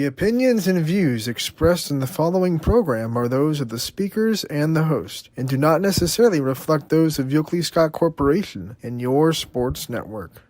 The opinions and views expressed in the following program are those of the speakers and the host, and do not necessarily reflect those of Yoakley Scott Corporation and your sports network.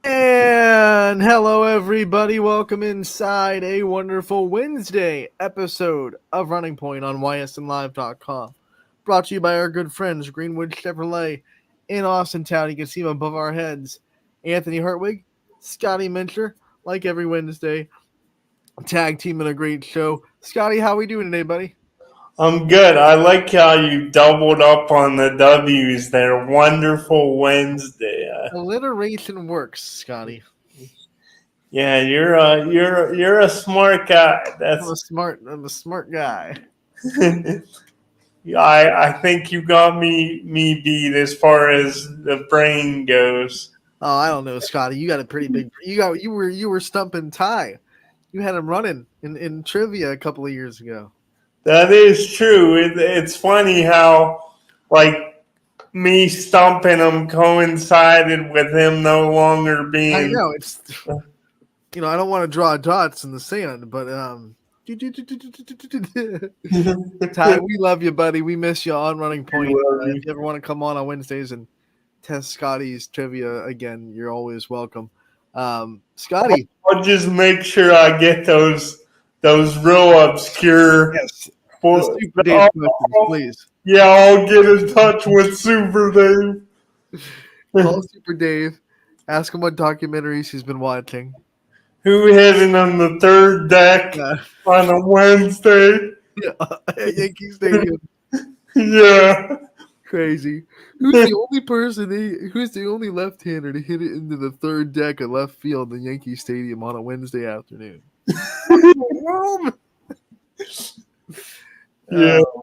And hello, everybody. Welcome inside a wonderful Wednesday episode of Running Point on YSNLive.com. Brought to you by our good friends, Greenwood Chevrolet in Austin Town. You can see them above our heads. Anthony Hartwig, Scotty Mincher, like every Wednesday. Tag team and a great show. Scotty, how we doing today, buddy? I'm good. I like how you doubled up on the W's there. Wonderful Wednesday. Alliteration works, Scotty. Yeah, you're a smart guy. I'm a smart guy. Yeah, I think you got me beat as far as the brain goes. Oh, I don't know, Scotty. You got a pretty big. You were stumping Ty. You had him running in trivia a couple of years ago. That is true. It's funny how like me stumping him coincided with him no longer being. I know it's. I don't want to draw dots in the sand, but Ty, we love you, buddy. We miss you on Running Point. If you ever want to come on Wednesdays and test Scotty's trivia again, you're always welcome. Scotty, I'll just make sure I get those real obscure. Yes, the Super Dave questions, please. Yeah, I'll get in touch with Super Dave. Call Super Dave. Ask him what documentaries he's been watching. Who hitting on the third deck on a Wednesday? Yeah, at Yankee Stadium. Yeah. Crazy. Who's the only left-hander to hit it into the third deck of left field in Yankee Stadium on a Wednesday afternoon?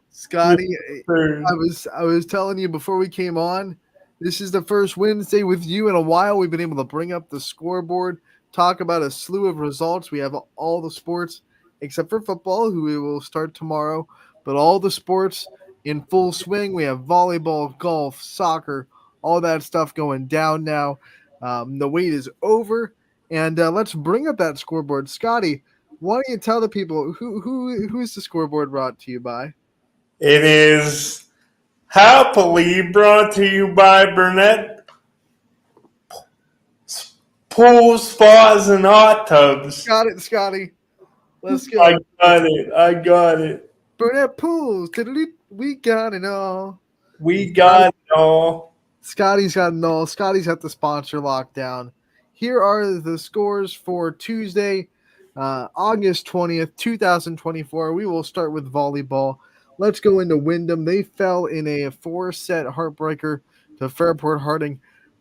Scotty, I was telling you before we came on, this is the first Wednesday with you in a while. We've been able to bring up the scoreboard, talk about a slew of results. We have all the sports except for football, who we will start tomorrow, but all the sports in full swing. We have volleyball, golf, soccer, all that stuff going down now. The wait is over, and let's bring up that scoreboard. Scotty, why don't you tell the people who's the scoreboard brought to you by? It is happily brought to you by Burnett Pool Spas and Hot Tubs. Got it, Scotty. Let's go. I got it. Burnett Pools. We got it all. We got it all. Scotty's got it all. Scotty's got the sponsor lockdown. Here are the scores for Tuesday, August 20th, 2024. We will start with volleyball. Let's go into Wyndham. They fell in a 4-set heartbreaker to Fairport Harding.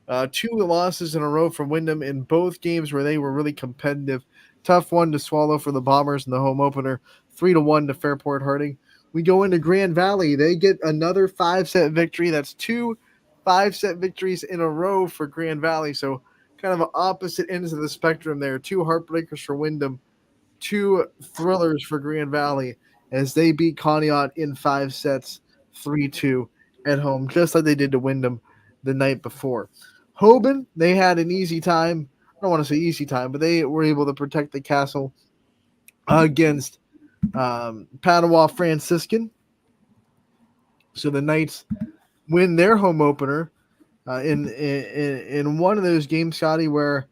2 losses in a row for Wyndham in both games where they were really competitive. Tough one to swallow for the Bombers in the home opener. 3-1 to Fairport Harding. We go into Grand Valley. They get another 5-set victory. That's 2 5-set victories in a row for Grand Valley. So kind of opposite ends of the spectrum there. 2 heartbreakers for Wyndham, 2 thrillers for Grand Valley as they beat Conneaut in 5 sets, 3-2 at home, just like they did to Wyndham the night before. Hoban, they had an easy time. I don't want to say easy time, but they were able to protect the castle against Padua Franciscan. So the Knights win their home opener in one of those games, Scotty, where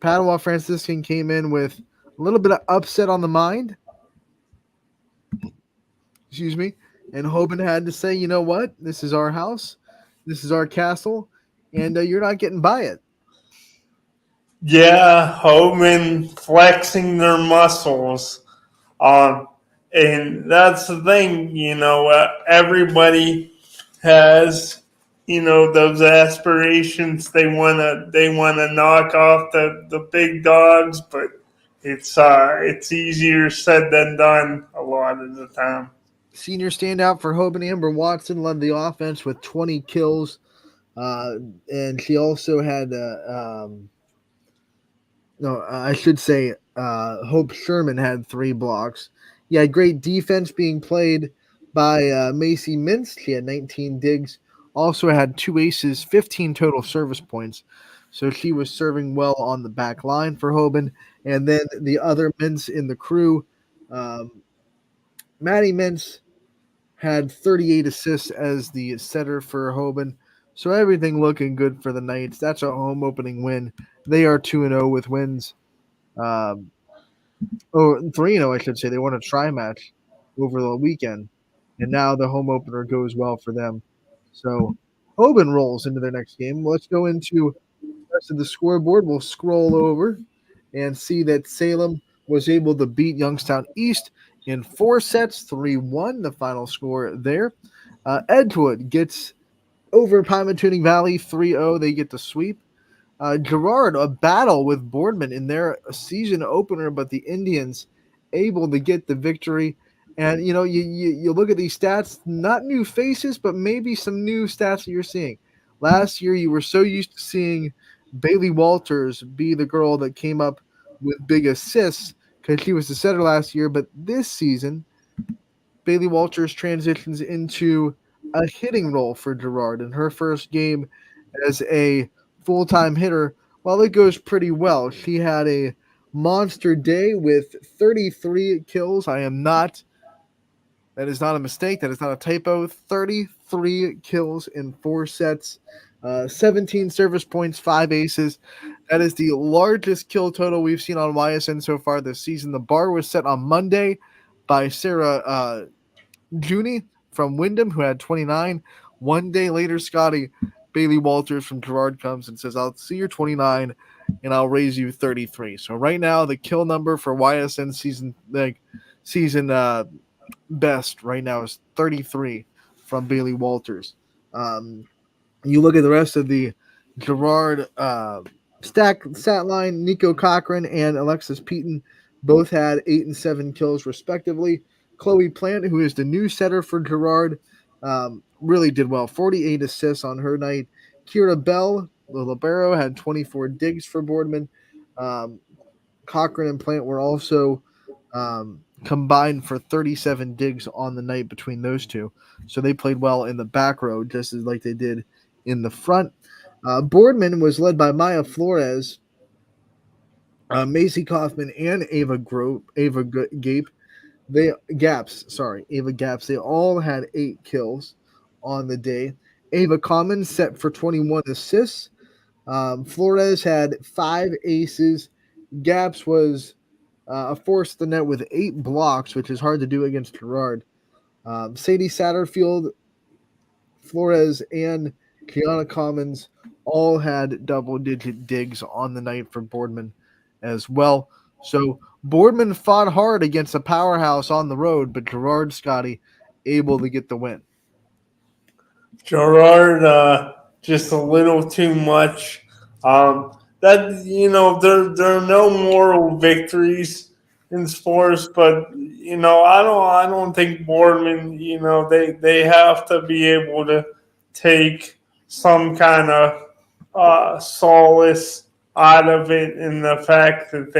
Padua Franciscan came in with a little bit of upset on the mind. Excuse me. And Hoban had to say, you know what? This is our house. This is our castle. And you're not getting by it. Yeah, Homan flexing their muscles. Um, and that's the thing, everybody has, those aspirations. They wanna knock off the big dogs, but it's easier said than done a lot of the time. Senior standout for Hoban, Amber Watson, led the offense with 20 kills. Uh, and she also had no, I should say Hope Sherman had 3 blocks. Yeah, great defense being played by Macy Mintz. She had 19 digs. Also had 2 aces, 15 total service points. So she was serving well on the back line for Hoban. And then the other Mintz in the crew, um, Maddie Mintz had 38 assists as the setter for Hoban. So everything looking good for the Knights. That's a home opening win. They are 2-0 with wins. Um, 3-0, I should say. They won a tri match over the weekend, and now the home opener goes well for them. So Hoban rolls into their next game. Let's go into the rest of the scoreboard. We'll scroll over and see that Salem was able to beat Youngstown East in 4 sets, 3-1, the final score there. Edgewood gets over Pymatuning Valley 3-0. They get the sweep. Girard, a battle with Boardman in their season opener, but the Indians able to get the victory. And you look at these stats, not new faces, but maybe some new stats that you're seeing. Last year, you were so used to seeing Bailey Walters be the girl that came up with big assists because she was the setter last year. But this season, Bailey Walters transitions into a hitting role for Girard in her first game as a full-time hitter. Well, it goes pretty well. She had a monster day with 33 kills. That is not a mistake. That is not a typo. 33 kills in 4 sets, 17 service points, 5 aces. That is the largest kill total we've seen on YSN so far this season. The bar was set on Monday by Sarah Junie from Wyndham, who had 29. One day later, Scotty, Bailey Walters from Girard comes and says, I'll see your 29 and I'll raise you 33. So right now, the kill number for YSN season best right now is 33 from Bailey Walters. You look at the rest of the Girard stat line, Nico Cochran and Alexis Peaton both had 8 and 7 kills respectively. Chloe Plant, who is the new setter for Girard, really did well. 48 assists on her night. Kira Bell, the libero, had 24 digs for Boardman. Cochran and Plant were also combined for 37 digs on the night between those two. So they played well in the back row, just as like they did in the front. Boardman was led by Maya Flores, Macy Kaufman, and Ava Gape. Ava Gaps. They all had 8 kills on the day. Ava Commons set for 21 assists. Flores had 5 aces. Gaps was a force to the net with 8 blocks, which is hard to do against Gerard. Sadie Satterfield, Flores, and Kiana Commons all had double-digit digs on the night for Boardman as well. So Boardman fought hard against a powerhouse on the road, but Gerard Scotty able to get the win. Gerard, just a little too much. There are no moral victories in sports, but I don't think Boardman, they have to be able to take some kind of solace out of it in the fact that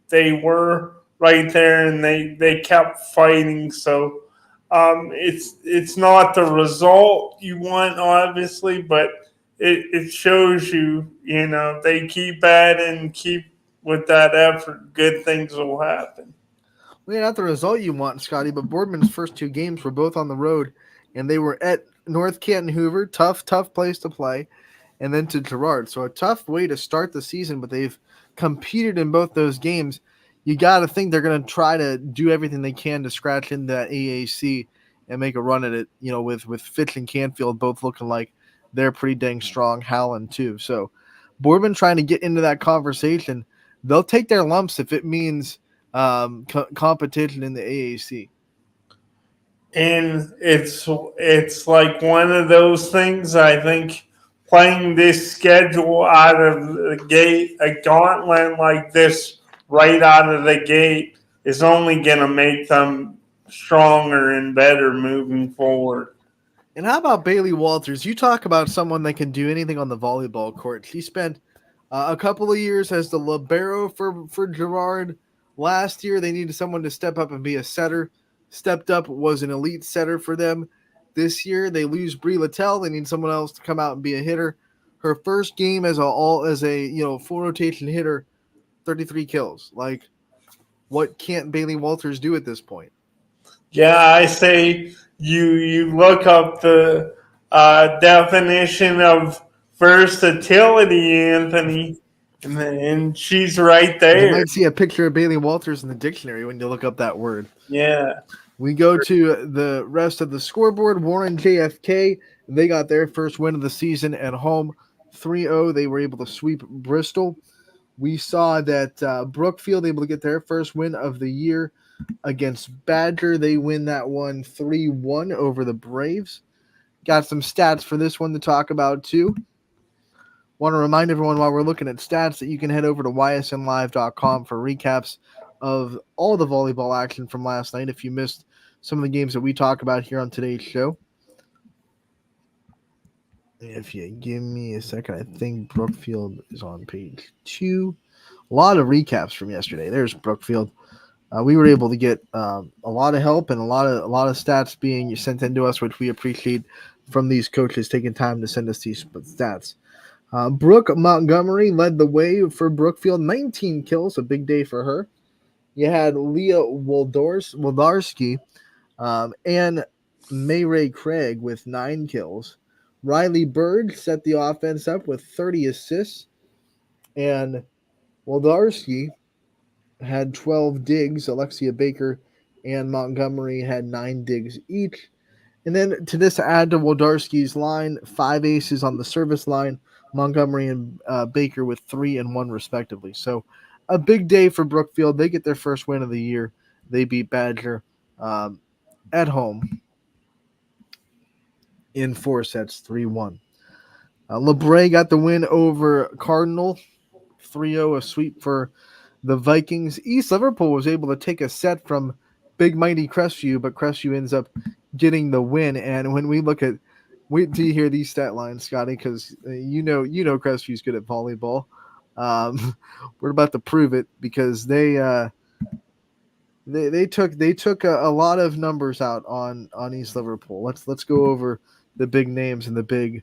they were right there and they kept fighting. So it's not the result you want, obviously, but it shows they keep at it and keep with that effort, good things will happen. Well, yeah, not the result you want, Scotty, but Boardman's first 2 games were both on the road, and they were at North Canton Hoover. Tough place to play. And then to Gerard. So a tough way to start the season, but they've competed in both those games, you got to think they're going to try to do everything they can to scratch into that AAC and make a run at it. With Fitch and Canfield both looking like they're pretty dang strong. Howland too. So Boardman trying to get into that conversation. They'll take their lumps if it means competition in the AAC. And it's like one of those things. I think playing this schedule out of the gate, a gauntlet like this right out of the gate, is only going to make them stronger and better moving forward. And how about Bailey Walters? You talk about someone that can do anything on the volleyball court. She spent a couple of years as the libero for Girard. Last year, they needed someone to step up and be a setter. Stepped up, was an elite setter for them. This year, they lose Brie Littell. They need someone else to come out and be a hitter. Her first game as a full rotation hitter, 33 kills. Like, what can't Bailey Walters do at this point? Yeah, I say you look up the definition of versatility, Anthony, and she's right You there. might see a picture of Bailey Walters in the dictionary when you look up that word. Yeah. We go to the rest of the scoreboard. Warren JFK, they got their first win of the season at home, 3-0. They were able to sweep Bristol. We saw that Brookfield able to get their first win of the year against Badger. They win that one 3-1 over the Braves. Got some stats for this one to talk about too. Want to remind everyone while we're looking at stats that you can head over to ysnlive.com for recaps of all the volleyball action from last night if you missed some of the games that we talk about here on today's show. If you give me a second, I think Brookfield is on page 2. A lot of recaps from yesterday. There's Brookfield. We were able to get a lot of help and a lot of stats being sent in to us, which we appreciate from these coaches taking time to send us these stats. Brooke Montgomery led the way for Brookfield, 19 kills, a big day for her. You had Leah Woldarski and Mayray Craig with 9 kills. Riley Bird set the offense up with 30 assists, and Woldarski had 12 digs. Alexia Baker and Montgomery had 9 digs each. And then to this add to Woldarski's line, 5 aces on the service line, Montgomery and Baker with 3 and 1 respectively. So a big day for Brookfield. They get their first win of the year. They beat Badger at home in 4 sets, 3-1. LeBray got the win over Cardinal, 3-0, a sweep for the Vikings. East Liverpool was able to take a set from Big Mighty Crestview, but Crestview ends up getting the win. And when we look at, wait till you hear these stat lines, Scotty, because you know Crestview's good at volleyball. We're about to prove it because they took a lot of numbers out on East Liverpool. Let's go over the big names and the big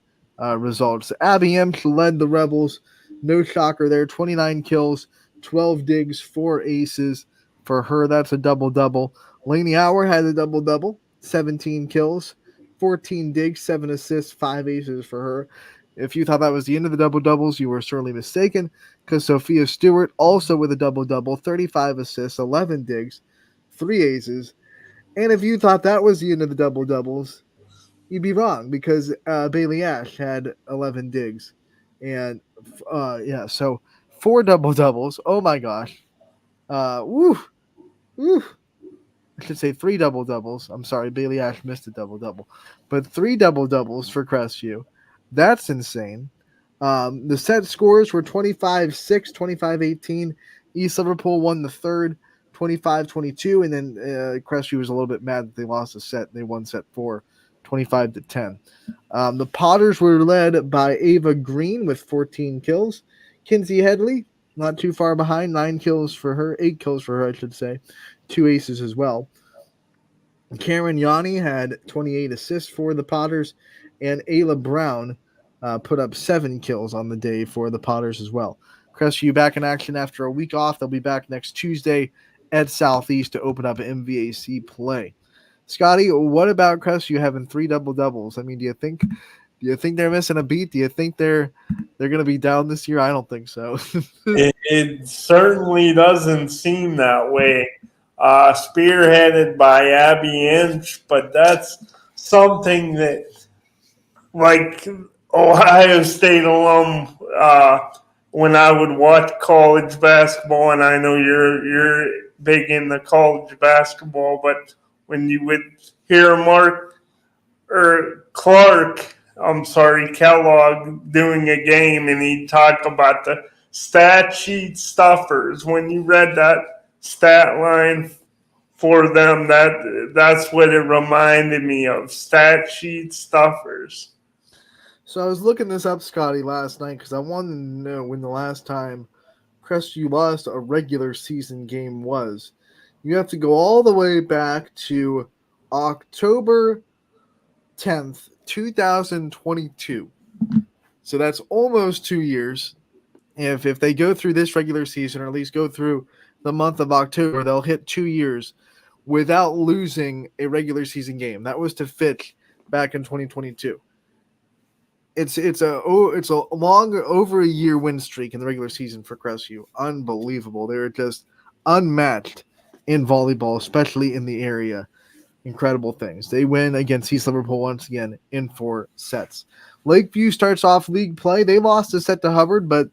results. Abby Emsch led the Rebels. No shocker there. 29 kills, 12 digs, 4 aces for her. That's a double-double. Lainey Hour had a double-double. 17 kills, 14 digs, 7 assists, 5 aces for her. If you thought that was the end of the double-doubles, you were certainly mistaken, because Sophia Stewart also with a double-double, 35 assists, 11 digs, 3 aces. And if you thought that was the end of the double-doubles, you'd be wrong, because Bailey Ash had 11 digs. And, so 4 double-doubles. Oh, my gosh. Woo! I should say 3 double-doubles. I'm sorry, Bailey Ash missed a double-double. But 3 double-doubles for Crestview. That's insane. The set scores were 25-6, 25-18. East Liverpool won the third, 25-22. And then Crestview was a little bit mad that they lost a set. They won set 4, 25-10. The Potters were led by Ava Green with 14 kills. Kinsey Headley, not too far behind, 8 kills for her, I should say. 2 aces as well. Karen Yanni had 28 assists for the Potters, and Ayla Brown put up 7 kills on the day for the Potters as well. Crestview back in action after a week off. They'll be back next Tuesday at Southeast to open up MVAC play. Scotty, what about Crestview having 3 double-doubles? I mean, do you think Do you think they're missing a beat? Do you think they're going to be down this year? I don't think so. It certainly doesn't seem that way. Spearheaded by Abby Inch, but that's something that, like Ohio State alum, when I would watch college basketball, and I know you're big into college basketball, but when you would hear Mark or Clark, I'm sorry, Kellogg doing a game, and he'd talk about the stat sheet stuffers. When you read that stat line for them, that's what it reminded me of, stat sheet stuffers. So I was looking this up, Scotty, last night because I wanted to know when the last time Crestview lost a regular season game was. You have to go all the way back to October 10th, 2022. So that's almost 2 years. If they go through this regular season, or at least go through the month of October, they'll hit 2 years without losing a regular season game. That was to Fitch back in 2022. It's a long over a year win streak in the regular season for Crestview. Unbelievable. They're just unmatched in volleyball, especially in the area. Incredible things. They win against East Liverpool once again in 4 sets. Lakeview starts off league play. They lost a set to Hubbard, but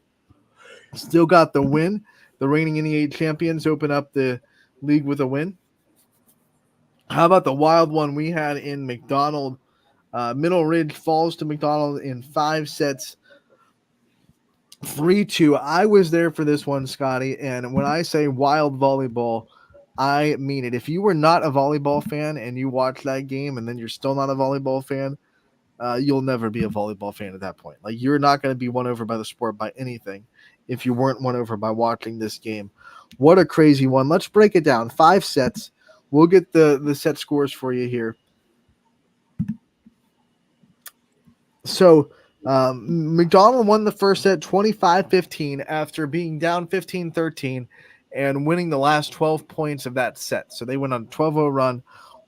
still got the win. The reigning NEA champions open up the league with a win. How about the wild one we had in McDonald? Middle Ridge falls to McDonald in 5 sets, 3-2. I was there for this one, Scotty, and when I say wild volleyball, I mean it. If you were not a volleyball fan and you watch that game and then you're still not a volleyball fan, you'll never be a volleyball fan at that point. Like, you're not going to be won over by the sport by anything if you weren't won over by watching this game. What a crazy one. Let's break it down. 5 sets. We'll get the set scores for you here. So McDonald won the first set 25-15 after being down 15-13 and winning the last 12 points of that set. So they went on a 12-0 run,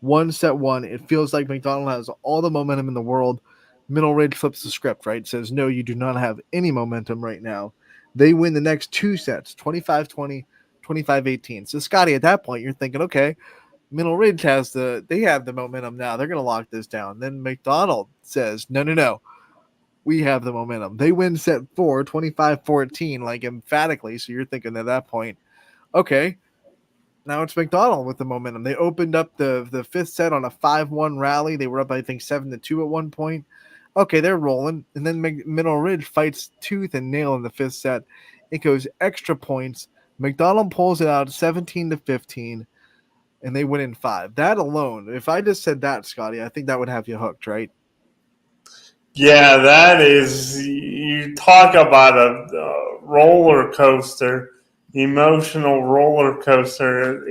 1-1. It feels like McDonald has all the momentum in the world. Middle Ridge flips the script, right? Says, no, you do not have any momentum right now. They win the next 2 sets, 25-20, 25-18. So, Scotty, at that point, you're thinking, okay, Middle Ridge have the momentum now. They're going to lock this down. Then McDonald says, no. We have the momentum. They win set 4, 25-14, like emphatically. So you're thinking at that point, okay, now it's McDonald with the momentum. They opened up the 5th set on a 5-1 rally. They were up, I think, 7-2 at one point. Okay, they're rolling. And then Middle Ridge fights tooth and nail in the 5th set. It goes extra points. McDonald pulls it out 17-15. And they win in 5. That alone, if I just said that, Scotty, I think that would have you hooked, right? Yeah, that is, you talk about a roller coaster, emotional roller coaster.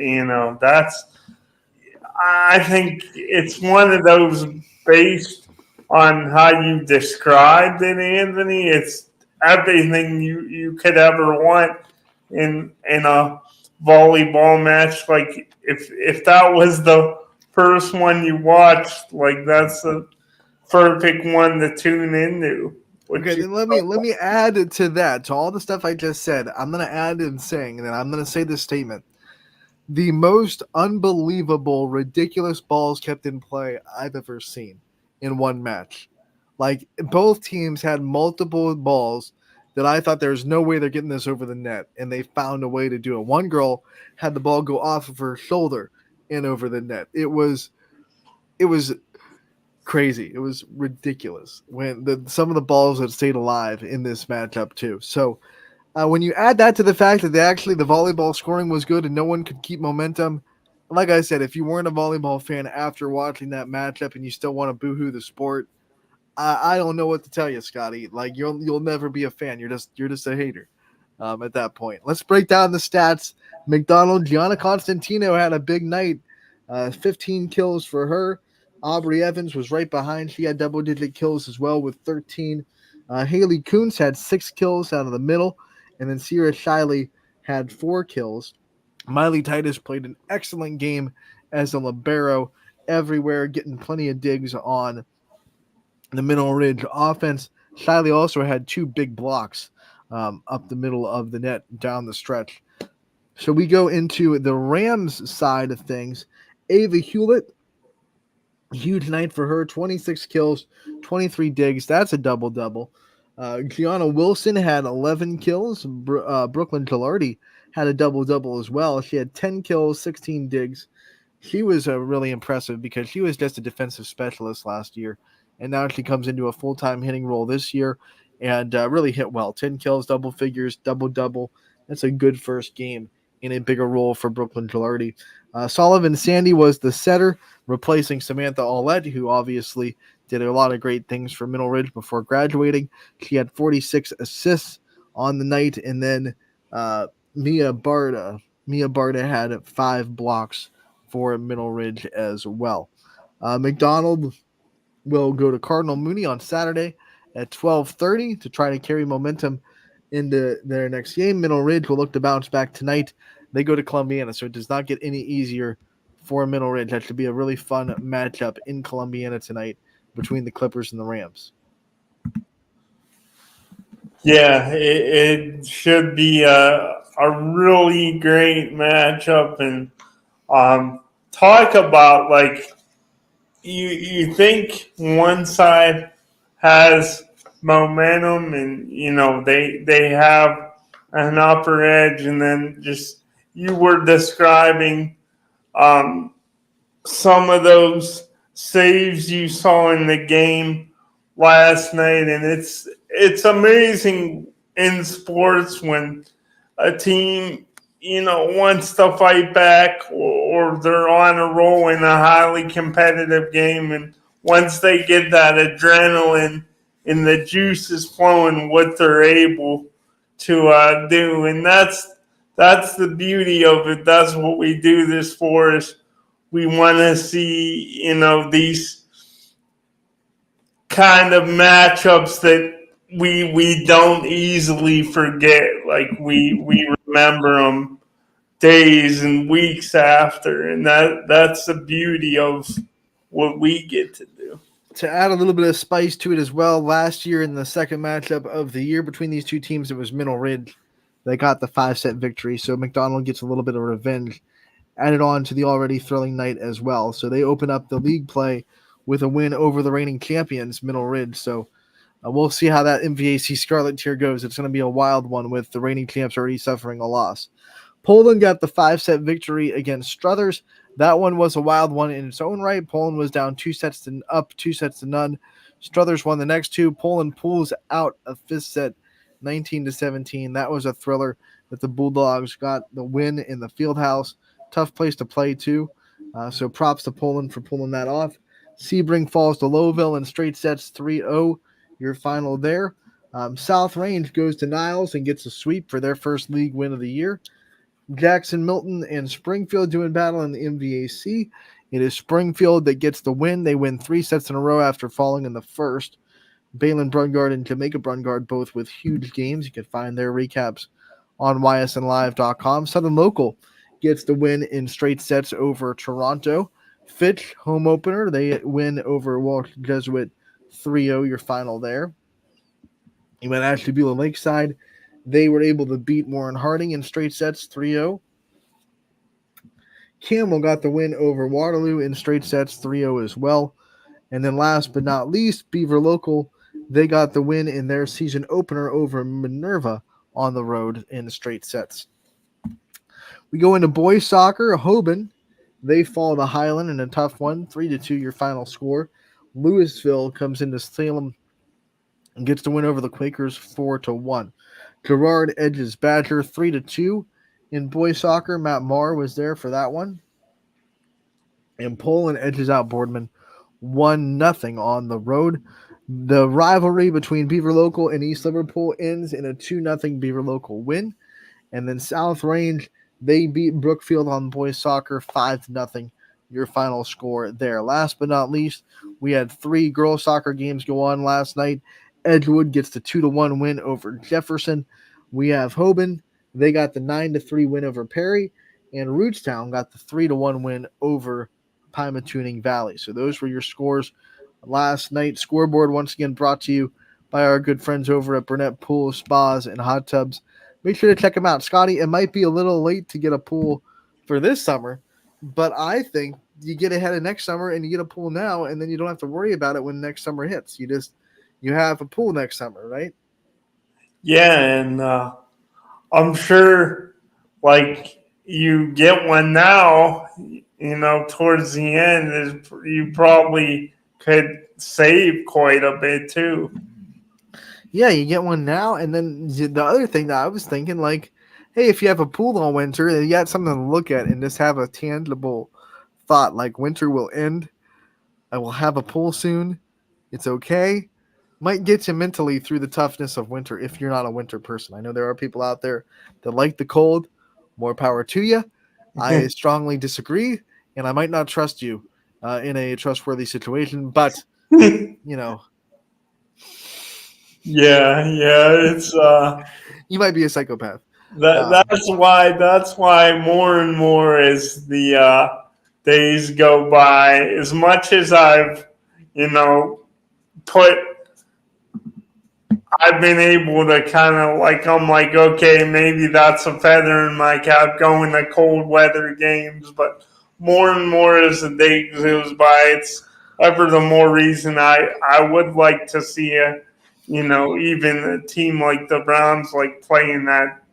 I think it's one of those based on how you described it, Anthony. It's everything you could ever want in a volleyball match. Like if that was the first one you watched, like that's a perfect one to tune into. Okay, then let me add to that, to all the stuff I just said. I'm gonna add in saying, and then I'm gonna say this statement: the most unbelievable, ridiculous balls kept in play I've ever seen in one match. Like, both teams had multiple balls that I thought there was no way they're getting this over the net, and they found a way to do it. One girl had the ball go off of her shoulder and over the net. It was crazy. It was ridiculous when some of the balls that stayed alive in this matchup too. So when you add that to the fact that the volleyball scoring was good and no one could keep momentum, like I said, if you weren't a volleyball fan after watching that matchup and you still want to boohoo the sport, I don't know what to tell you, Scotty. Like, you'll never be a fan. You're just a hater at that point. Let's break down the stats. McDonald, Gianna Constantino had a big night. 15 kills for her. Aubrey Evans was right behind. She had double-digit kills as well with 13. Haley Kuntz had 6 kills out of the middle. And then Sierra Shiley had 4 kills. Miley Titus played an excellent game as a libero everywhere, getting plenty of digs on The Mineral Ridge offense, Shiley also had two big blocks up the middle of the net down the stretch. So we go into the Rams side of things. Ava Hewlett, huge night for her, 26 kills, 23 digs. That's a double double. Gianna Wilson had 11 kills. Brooklyn Gilardi had a double double as well. She had 10 kills, 16 digs. She was really impressive because she was just a defensive specialist last year, and now she comes into a full time hitting role this year and really hit well. 10 kills, double figures, double double. That's a good first game in a bigger role for Brooklyn Gilardi. Sullivan Sandy was the setter, replacing Samantha Aulette, who obviously did a lot of great things for Middle Ridge before graduating. She had 46 assists on the night, and then Mia Barta. Mia Barta had 5 blocks for Middle Ridge as well. McDonald will go to Cardinal Mooney on Saturday at 12:30 to try to carry momentum into their next game. Middle Ridge will look to bounce back tonight. They go to Columbiana, so it does not get any easier for Middle Ridge. That should be a really fun matchup in Columbiana tonight between the Clippers and the Rams. Yeah, it should be a really great matchup. And talk about, like, you think one side has momentum, and they have an upper edge, and then just you were describing um, some of those saves you saw in the game last night, and it's amazing in sports when a team wants to fight back, or they're on a roll in a highly competitive game, and once they get that adrenaline and the juice is flowing, what they're able to do. And that's the beauty of it. That's what we do this for. Is we want to see these kind of matchups that we don't easily forget. Like we remember them days and weeks after, and that's the beauty of what we get to do. To add a little bit of spice to it as well, last year in the second matchup of the year between these two teams, it was Middle Ridge. They got the 5-set victory, so McDonald gets a little bit of revenge added on to the already thrilling night as well. So they open up the league play with a win over the reigning champions, Middle Ridge. So we'll see how that MVAC Scarlet tier goes. It's going to be a wild one with the reigning champs already suffering a loss. Poland got the 5-set victory against Struthers. That one was a wild one in its own right. Poland was down 2-0. Struthers won the next two. Poland pulls out a 5th set, 19-17. That was a thriller that the Bulldogs got the win in the field house. Tough place to play too. So props to Poland for pulling that off. Sebring falls to Lowville in straight sets 3-0. Your final there. South Range goes to Niles and gets a sweep for their first league win of the year. Jackson, Milton, and Springfield doing battle in the MVAC. It is Springfield that gets the win. They win 3 sets in a row after falling in the first. Balin Brungard and Jamaica Brungard both with huge games. You can find their recaps on ysnlive.com. Southern Local gets the win in straight sets over Toronto. Fitch, home opener, they win over Walsh Jesuit 3-0, your final there. You went Ashtabula Lakeside. They were able to beat Warren Harding in straight sets 3-0. Campbell got the win over Waterloo in straight sets 3-0 as well. And then last but not least, Beaver Local, they got the win in their season opener over Minerva on the road in straight sets. We go into boys soccer. Hoban, they fall to Highland in a tough one, 3-2 your final score. Louisville comes into Salem and gets the win over the Quakers 4-1. Gerard edges Badger 3-2 in boys soccer. Matt Marr was there for that one. And Poland edges out Boardman 1-0 on the road. The rivalry between Beaver Local and East Liverpool ends in a 2-0 Beaver Local win. And then South Range, they beat Brookfield on boys soccer 5-0. Your final score there. Last but not least, we had 3 girls soccer games go on last night. Edgewood gets the 2-1 win over Jefferson. We have Hoban. They got the 9-3 win over Perry. And Rootstown got the 3-1 win over Pymatuning Valley. So those were your scores last night. Scoreboard once again brought to you by our good friends over at Burnett Pool, Spas, and Hot Tubs. Make sure to check them out. Scotty, it might be a little late to get a pool for this summer, but I think you get ahead of next summer and you get a pool now, and then you don't have to worry about it when next summer hits. You have a pool next summer, right? Yeah, and I'm sure, like, you get one now, towards the end, you probably could save quite a bit too. Yeah, you get one now, and then the other thing that I was thinking, like, hey, if you have a pool all winter, you got something to look at and just have a tangible thought, like winter will end, I will have a pool soon, it's okay. Might get you mentally through the toughness of winter if you're not a winter person. I know there are people out there that like the cold. More power to you. I strongly disagree, and I might not trust you in a trustworthy situation, but, Yeah, it's you might be a psychopath. that's why more and more as the days go by, as much as I've put I've been able to kind of I'm like, okay, maybe that's a feather in my cap going to cold weather games. But more and more as the day goes by, it's ever the more reason I would like to see even a team like the Browns playing that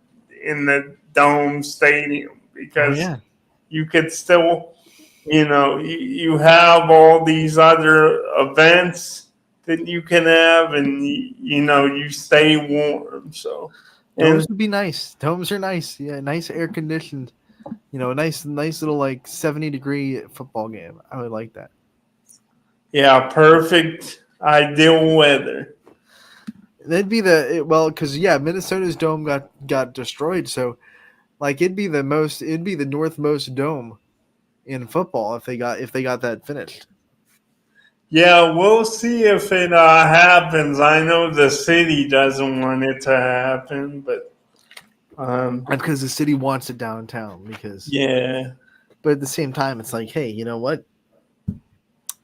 in the dome stadium, because you could still, you have all these other events that you can have, and you stay warm. So domes would be nice. Domes are nice. Yeah, nice air conditioned. Nice little 70-degree football game. I would like that. Yeah, perfect, ideal weather. That'd be because Minnesota's dome got destroyed. So it'd be the northmost dome in football if they got that finished. Yeah, we'll see if it happens. I know the city doesn't want it to happen, but because the city wants it downtown. But at the same time, it's like, hey, you know what?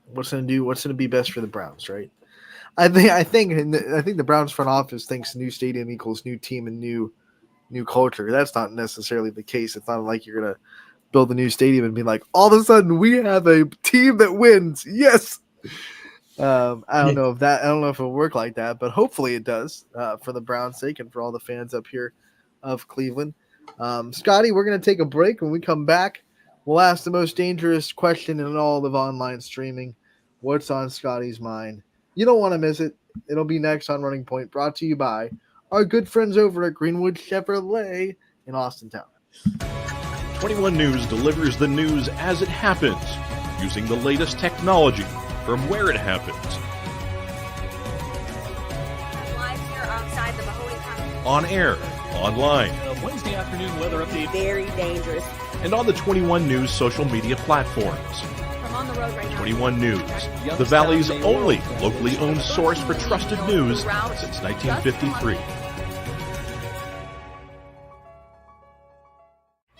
What's gonna be best for the Browns, right? I think the Browns front office thinks new stadium equals new team and new culture. That's not necessarily the case. It's not like you're gonna build a new stadium and be like, all of a sudden we have a team that wins. Yes. I don't know if it'll work like that, but hopefully it does for the Browns' sake and for all the fans up here of Cleveland. Scotty, we're going to take a break. When we come back, we'll ask the most dangerous question in all of online streaming. What's on Scotty's mind? You don't want to miss it. It'll be next on Running Point, brought to you by our good friends over at Greenwood Chevrolet in Austintown. 21 News delivers the news as it happens, using the latest technology from where it happens. Live here outside the Mahoney County. On air, online, Wednesday afternoon weather update. Very dangerous. and on the 21 News social media platforms. I'm on the road right now. 21 News, the Valley's only locally owned source for trusted news since 1953.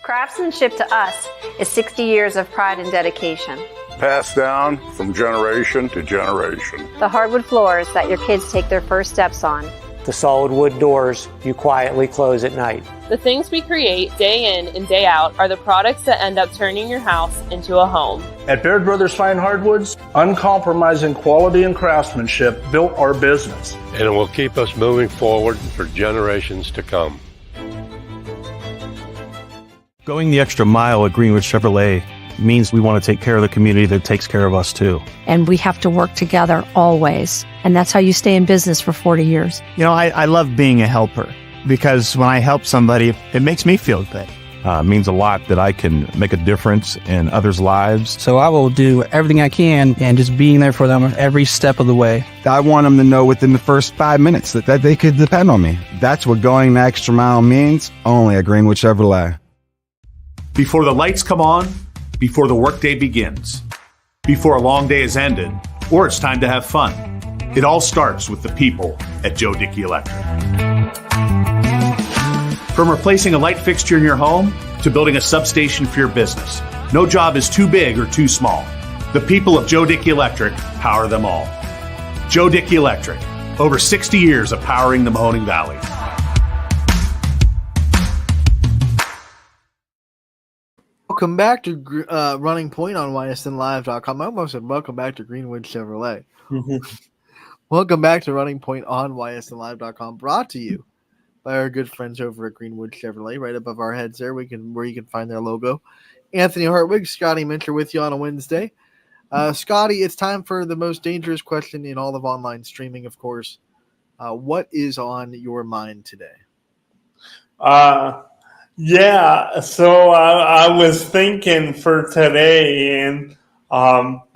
Craftsmanship to us is 60 years of pride and dedication. Passed down from generation to generation. The hardwood floors that your kids take their first steps on. The solid wood doors you quietly close at night. The things we create day in and day out are the products that end up turning your house into a home. At Baird Brothers Fine Hardwoods, uncompromising quality and craftsmanship built our business. And it will keep us moving forward for generations to come. Going the extra mile at Greenwood Chevrolet means we want to take care of the community that takes care of us too. And we have to work together always. And that's how you stay in business for 40 years. You know, I love being a helper because when I help somebody, it makes me feel good. It means a lot that I can make a difference in others' lives. So I will do everything I can and just being there for them every step of the way. I want them to know within the first 5 minutes that they could depend on me. That's what going the extra mile means, only at Greenwood Chevrolet. Before the lights come on, before the workday begins, before a long day is ended, or it's time to have fun. It all starts with the people at Joe Dickey Electric. From replacing a light fixture in your home to building a substation for your business, no job is too big or too small. The people of Joe Dickey Electric power them all. Joe Dickey Electric, over 60 years of powering the Mahoning Valley. Welcome back to Running Point on ysnlive.com. I almost said welcome back to Greenwood Chevrolet. Welcome back to Running Point on ysnlive.com, brought to you by our good friends over at Greenwood Chevrolet. Right above our heads there, where you can find their logo. Anthony Hartwig, Scotty Minter with you on a Wednesday. Scotty, it's time for the most dangerous question in all of online streaming, of course. What is on your mind today? Yeah, so I was thinking for today, and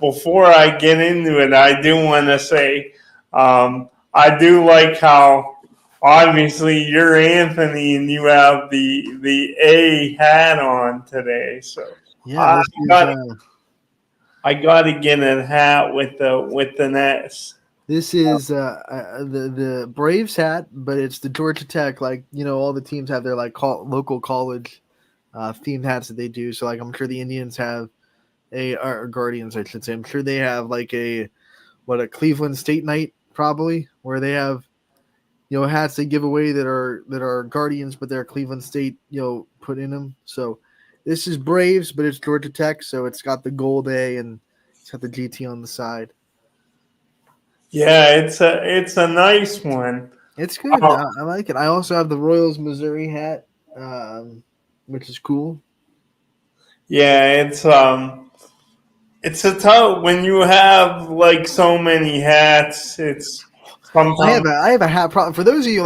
before I get into it, I do want to say I do like how obviously you're Anthony and you have the A hat on today. So yeah, I got to get a hat with the S. This is the Braves hat, but it's the Georgia Tech. Like, all the teams have their local college themed hats that they do. So I'm sure the Indians have or Guardians, I should say. I'm sure they have a Cleveland State night probably, where they have hats they give away that are Guardians, but they're Cleveland State put in them. So this is Braves, but it's Georgia Tech. So it's got the gold A and it's got the GT on the side. Yeah, it's a nice one. It's good. I like it. I also have the Royals Missouri hat, which is cool. Yeah, it's a tough when you have so many hats. It's sometimes I have a hat problem. For those of you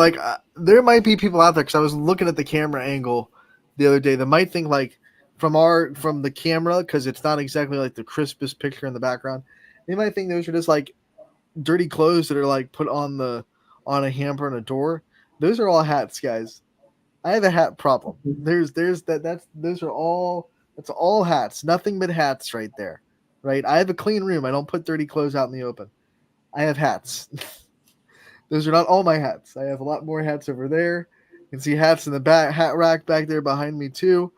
there might be people out there, because I was looking at the camera angle the other day that might think from the camera, because it's not exactly the crispest picture in the background. They might think those are just dirty clothes that are put on a hamper and a door. Those are all hats, guys. I have a hat problem. That's all hats. Nothing but hats right there. Right? I have a clean room. I don't put dirty clothes out in the open. I have hats. Those are not all my hats. I have a lot more hats over there. You can see hats in the back hat rack back there behind me too.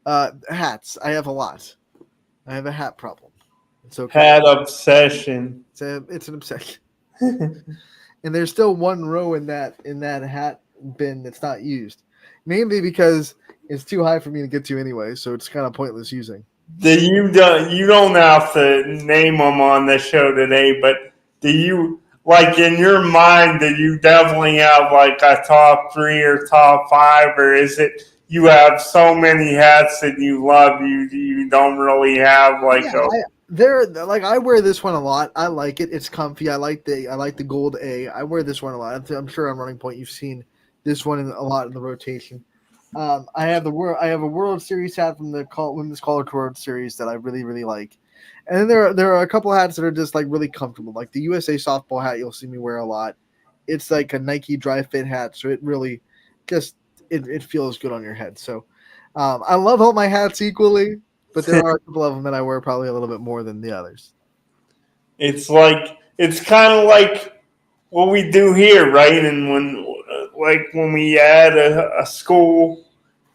Hats. I have a lot. I have a hat problem. It's okay. Hat obsession. It's an obsession. And there's still one row in that hat bin that's not used, mainly because it's too high for me to get to anyway, so it's kind of pointless using. You don't have to name them on the show today, but do you in your mind, do you definitely have a top 3 or top 5, or is it you have so many hats that you love you don't really have I wear this one a lot. I like it. It's comfy. I like the gold A. I wear this one a lot. I'm sure on Running Point you've seen this one a lot in the rotation. I have a World Series hat from the Women's College World Series that I really, really like. And then there are a couple hats that are just really comfortable. Like the USA softball hat you'll see me wear a lot. It's a Nike dry fit hat, so it really just it feels good on your head. So I love all my hats equally. But there are a couple of them that I wear probably a little bit more than the others. It's kind of like what we do here, right? And when we add a school,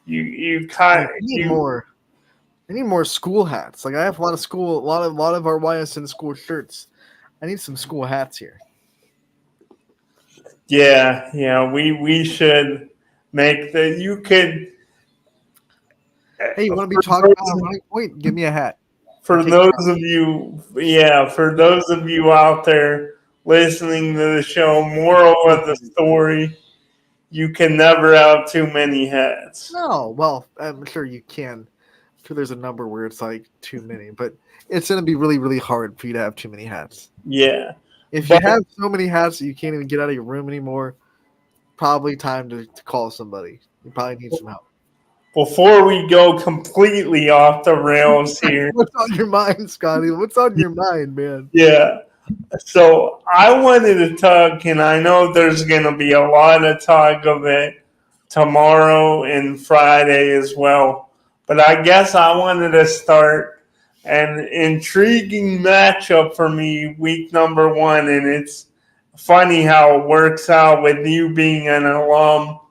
you kind of need more. I need more school hats. I have a lot of our YSN school shirts. I need some school hats here. Yeah. We should make you could. Hey, you want to be talking about Running Point? Give me a hat. For those of you out there listening to the show, moral of the story, you can never have too many hats. No, well, I'm sure you can. I'm sure there's a number where it's too many, but it's going to be really, really hard for you to have too many hats. Yeah. If you have so many hats that you can't even get out of your room anymore, probably time to call somebody. You probably need some help. Before we go completely off the rails here. What's on your mind, Scotty? What's on your mind, man? Yeah. So I wanted to talk, and I know there's going to be a lot of talk of it tomorrow and Friday as well. But I guess I wanted to start an intriguing matchup for me, week number 1. And it's funny how it works out with you being an alum.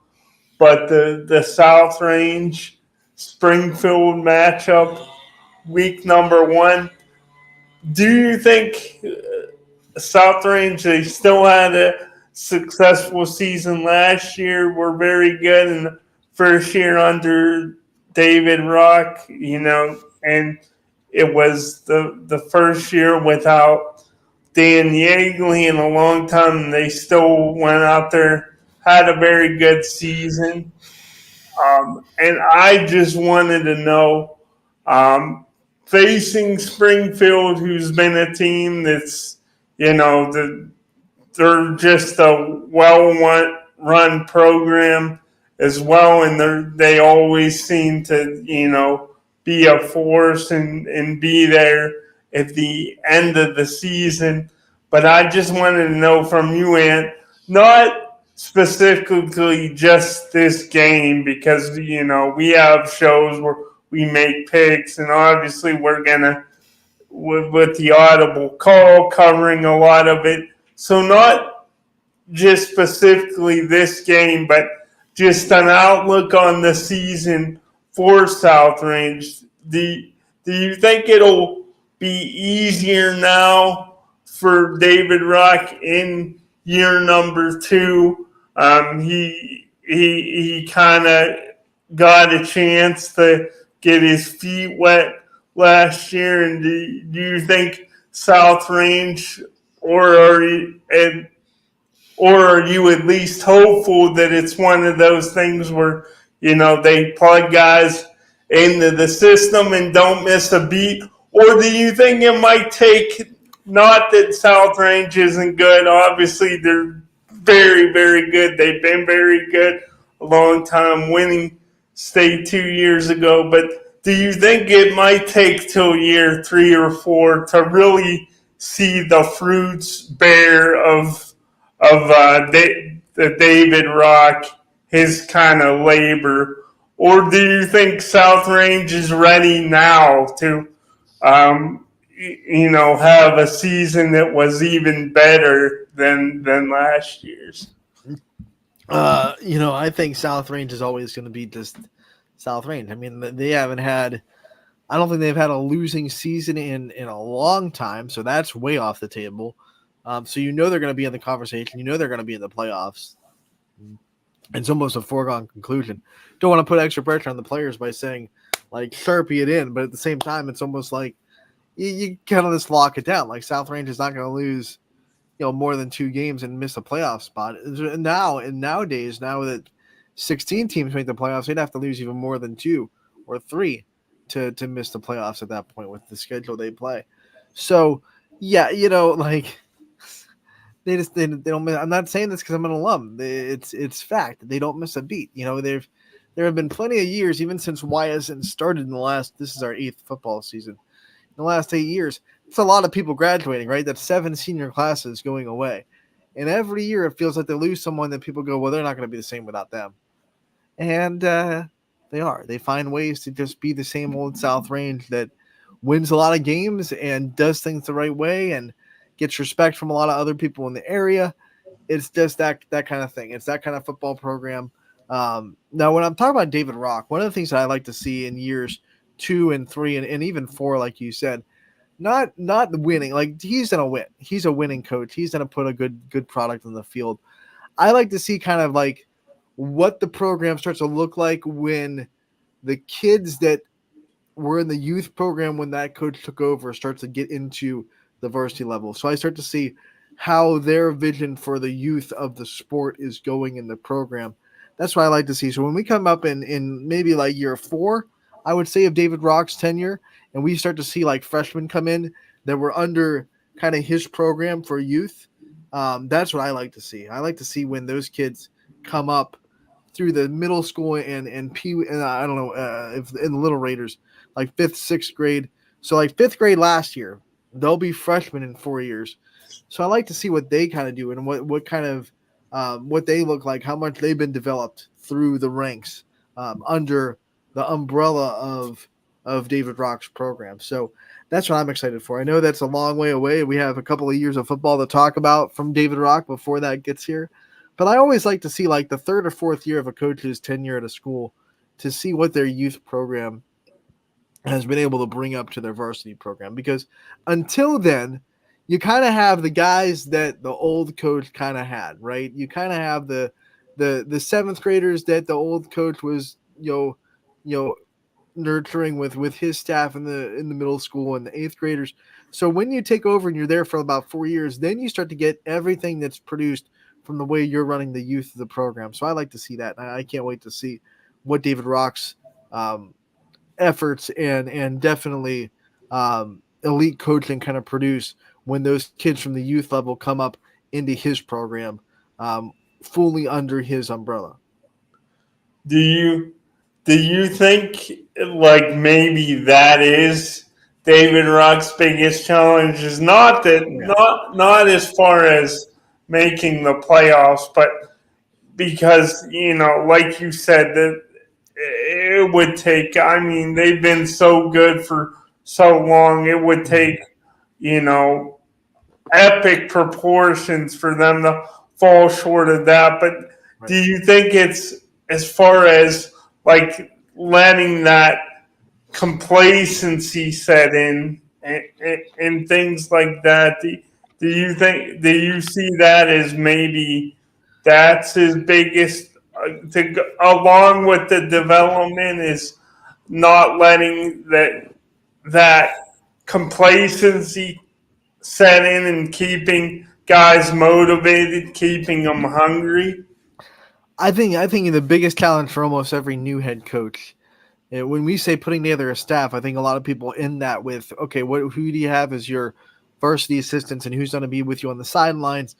But the South Range Springfield matchup, week number 1, do you think South Range, they still had a successful season last year, were very good in the first year under David Rock, and it was the first year without Dan Yeagley in a long time, and they still went out there, had a very good season. And I just wanted to know, facing Springfield, who's been a team that's, they're just a well-run program as well, and they always seem to, be a force and be there at the end of the season. But I just wanted to know from you, Ant, not specifically just this game, because, we have shows where we make picks, and obviously we're going to, with the audible call covering a lot of it. So not just specifically this game, but just an outlook on the season for South Range. Do you think it'll be easier now for David Rock in year number 2? He kind of got a chance to get his feet wet last year, and do you think South Range, or are you at least hopeful that it's one of those things where, they plug guys into the system and don't miss a beat? Or do you think it might take, not that South Range isn't good, obviously they're very, very good. They've been very good a long time, winning state 2 years ago. But do you think it might take till year 3 or 4 to really see the fruits bear of the David Rock, his kind of labor? Or do you think South Range is ready now to, have a season that was even better than last year's? I think South Range is always going to be just South Range. I mean, they haven't had, I don't think they've had a losing season in a long time, so that's way off the table. So they're going to be in the conversation. They're going to be in the playoffs. It's almost a foregone conclusion. Don't want to put extra pressure on the players by saying, like, Sharpie it in, but at the same time, it's almost like you kind of just lock it down. Like, South Range is not going to lose, more than 2 games and miss a playoff spot. Nowadays, now that 16 teams make the playoffs, they'd have to lose even more than 2 or 3 to miss the playoffs at that point with the schedule they play. So, yeah, they don't miss. I'm not saying this because I'm an alum. It's fact. They don't miss a beat. There have been plenty of years, even since Ysn started in the last. This is our 8th football season. In the last 8 years, it's a lot of people graduating. Right, that's 7 senior classes going away, and every year it feels like they lose someone that people go, well, they're not going to be the same without them, and they are. They find ways to just be the same old South Range that wins a lot of games and does things the right way and gets respect from a lot of other people in the area. It's just that kind of thing. It's that kind of football program. Now, when I'm talking about David Rock, one of the things that I like to see in years 2 and 3 and even 4, like you said, not winning. Like, he's going to win. He's a winning coach. He's going to put a good product on the field. I like to see kind of like what the program starts to look like when the kids that were in the youth program when that coach took over starts to get into the varsity level. So I start to see how their vision for the youth of the sport is going in the program. That's what I like to see. So when we come up in maybe like year 4, I would say, of David Rock's tenure, and we start to see like freshmen come in that were under kind of his program for youth, that's what I like to see. I like to see when those kids come up through the middle school and I don't know if in the Little Raiders, like 5th, 6th grade. So like 5th grade last year, they'll be freshmen in 4 years. So I like to see what they kind of do and what kind of what they look like, how much they've been developed through the ranks under the umbrella of David Rock's program. So that's what I'm excited for. I know that's a long way away. We have a couple of years of football to talk about from David Rock before that gets here. But I always like to see like the 3rd or 4th year of a coach's tenure at a school to see what their youth program has been able to bring up to their varsity program. Because until then, you kind of have the guys that the old coach kind of had, right? You kind of have the seventh graders that the old coach was, nurturing with his staff in the middle school, and the eighth graders. So when you take over and you're there for about 4 years, then you start to get everything that's produced from the way you're running the youth of the program. So I like to see that. I can't wait to see what David Rock's efforts and definitely elite coaching kind of produce when those kids from the youth level come up into his program, fully under his umbrella. Do you think like maybe that is David Rock's biggest challenge? Is not that not as far as making the playoffs, but because like you said, that it would take. I mean, they've been so good for so long. It would take epic proportions for them to fall short of that. But do you think it's as far as like letting that complacency set in and things like that? Do you see that as maybe that's his biggest along with the development is not letting that complacency set in and keeping guys motivated, keeping them hungry? I think the biggest challenge for almost every new head coach, when we say putting together a staff, I think a lot of people end that with, okay, who do you have as your varsity assistants and who's going to be with you on the sidelines?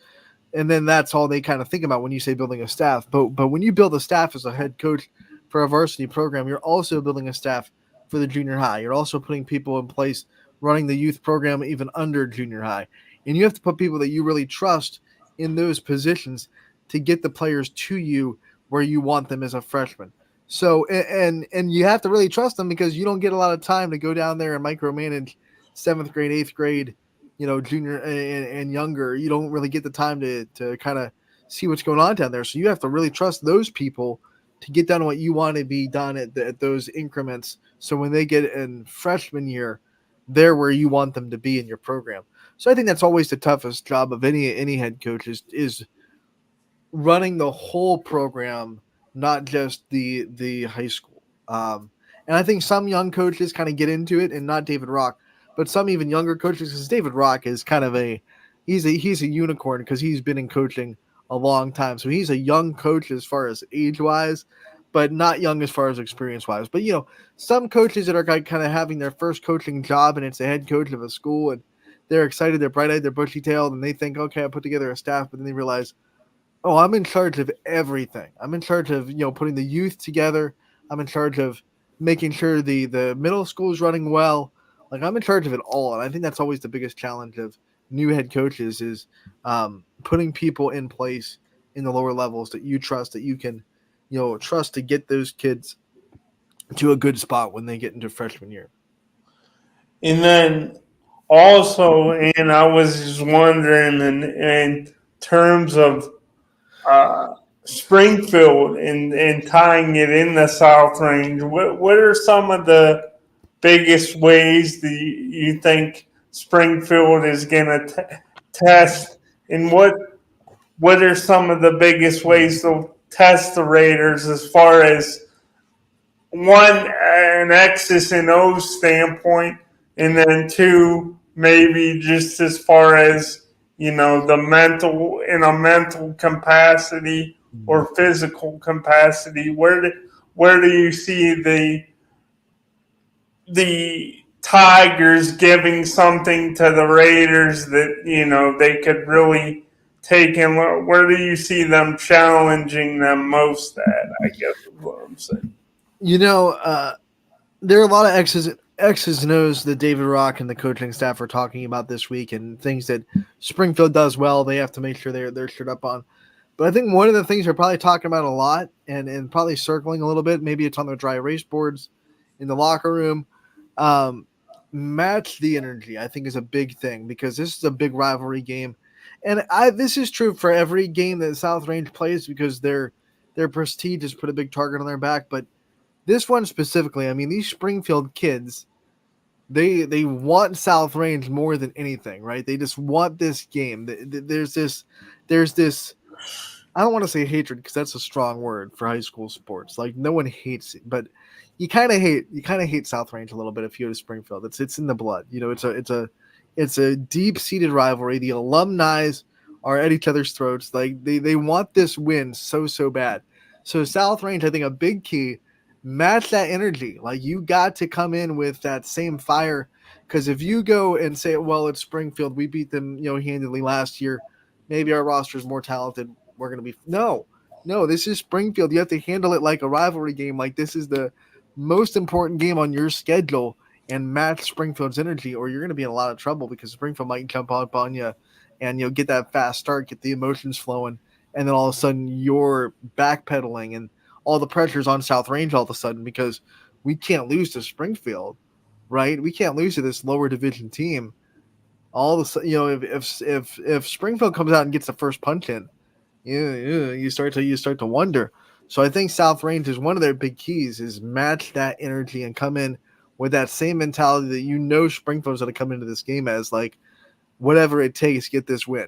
And then that's all they kind of think about when you say building a staff. But when you build a staff as a head coach for a varsity program, you're also building a staff for the junior high. You're also putting people in place running the youth program even under junior high. And you have to put people that you really trust in those positions to get the players to you where you want them as a freshman. So and you have to really trust them because you don't get a lot of time to go down there and micromanage seventh grade, eighth grade, junior and younger. You don't really get the time to kind of see what's going on down there. So you have to really trust those people to get done what you want to be done at those increments. So when they get in freshman year, they're where you want them to be in your program. So I think that's always the toughest job of any head coach is running the whole program, not just the high school. And I think some young coaches kind of get into it, and not David Rock, but some even younger coaches, because David Rock is kind of he's a unicorn because he's been in coaching a long time. So he's a young coach as far as age wise, but not young as far as experience wise. But some coaches that are kind of having their first coaching job, and it's a head coach of a school, and they're excited, they're bright eyed, they're bushy tailed, and they think, okay, I put together a staff, but then they realize, oh, I'm in charge of everything. I'm in charge of, putting the youth together. I'm in charge of making sure the middle school is running well. Like, I'm in charge of it all. And I think that's always the biggest challenge of new head coaches is putting people in place in the lower levels that you trust, that you can, trust to get those kids to a good spot when they get into freshman year. And then also, and I was just wondering in terms of Springfield and tying it in the South Range, what are some of the biggest ways that you think Springfield is going to test, and what are some of the biggest ways to test the Raiders as far as one, an X's and O's standpoint, and then two, maybe just as far as the mental, in a mental capacity or physical capacity? Where do you see the Tigers giving something to the Raiders that they could really take in? Where do you see them challenging them most at, I guess is what I'm saying. There are a lot of X's and O's that David Rock and the coaching staff are talking about this week, and things that Springfield does well, they have to make sure they're shut up on. But I think one of the things they're probably talking about a lot and probably circling a little bit, maybe it's on their dry erase boards in the locker room, match the energy, I think, is a big thing, because this is a big rivalry game. And this is true for every game that South Range plays, because their prestige has put a big target on their back. But this one specifically, I mean, these Springfield kids, they want South Range more than anything, right? They just want this game. There's this. I don't want to say hatred because that's a strong word for high school sports. Like no one hates it, but you kind of hate South Range a little bit if you go to Springfield. It's in the blood. You know, it's a deep seated rivalry. The alumni are at each other's throats. Like they want this win so bad. So South Range, I think a big key, match that energy. Like you got to come in with that same fire. Because if you go and say, well, it's Springfield, we beat them, handily last year. Maybe our roster is more talented. We're going to be no. This is Springfield. You have to handle it like a rivalry game. Like this is the most important game on your schedule, and match Springfield's energy, or you're going to be in a lot of trouble because Springfield might jump up on you, and get that fast start, get the emotions flowing, and then all of a sudden you're backpedaling, and all the pressure's on South Range all of a sudden because we can't lose to Springfield, right? We can't lose to this lower division team. All of a sudden, if Springfield comes out and gets the first punch in, you start to wonder. So I think South Range is one of their big keys is match that energy and come in with that same mentality that Springfield's going to come into this game as like whatever it takes, get this win.